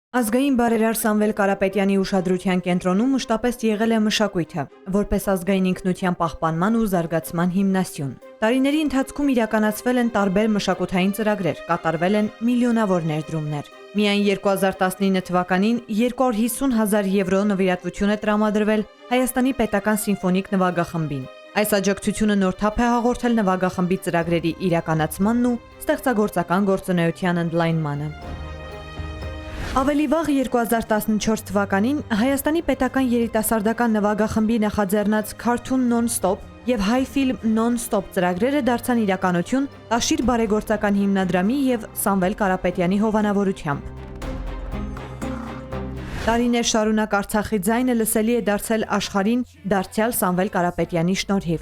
Ազգային բարերար Սամվել Կարապետյանի ուշադրության կենտրոնում մշտապես եղել է մշակույթը, որպես ազգային ինքնության պահպանման ու զարգացման հիմնասյուն։ Տարիների ընթացքում իրականացվել են տարբեր մշակութային ծրագրեր, կատարվել են միլիոնավոր ներդրումներ։ Միայն 2019 թվականին 250,000 եվրո նվիրատվություն է տրամադրվել Հայաստանի պետական սիմֆոնիկ նվագախմբին։ Այս աջակցությունը նոր թափ է հաղորդել նվագախմբի ծրագրերի իրականացմանն ու ստեղծագործական գործունեության ընդլայնմանը։ Ավելի վաղ 2014 թվականին Հայաստանի պետական երիտասարդական նվագախմբի նախաձեռնած Cartoon Non-Stop և Հայ ֆիլմ Non-Stop ծրագրերը դարձան իրականություն Տաշիր բարեգործական հիմնադրամի և Սամվել Կարապետյանի հովանավորությամբ։ Տարիներ շարունակ Արցախի ձայնը լսելի է դարձել աշխարհին դարձյալ Սամվել Կարապետյանի շնորհիվ։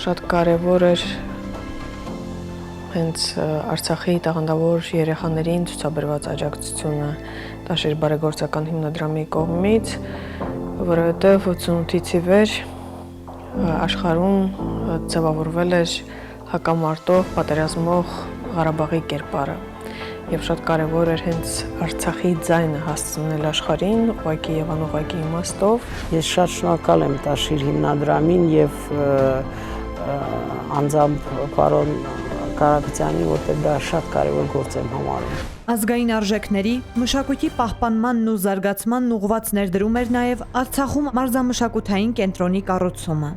Շատ կարևոր էր հենց Արցախի տաղանդավոր երեխաներին ցուցաբերված աջակցությունը Տաշիր բարեգործական հիմնադրամի կողմից, որովհետև 88-ից ի վեր աշխարհում ձևավորվել էր հակամարտող, պատերազմող Ղարաբաղի կերպարը եւ շատ կարևոր էր հենց Արցախի ձայնը հասցնել աշխարհին ուղղակի եւ անուղղակի իմաստով։ Ես շատ շնորհակալ եմ Տաշիր հիմնադրամին եւ անձամբ պարոն Կարապետյանի, որտեղ դա շատ կարևոր գործ եմ համարում։ Ազգային արժեքների, մշակույթի պահպանմանն ու զարգացմանն ուղղված ներդրում էր նաև Արցախում մարզամշակութային կենտրոնի կառուցումը։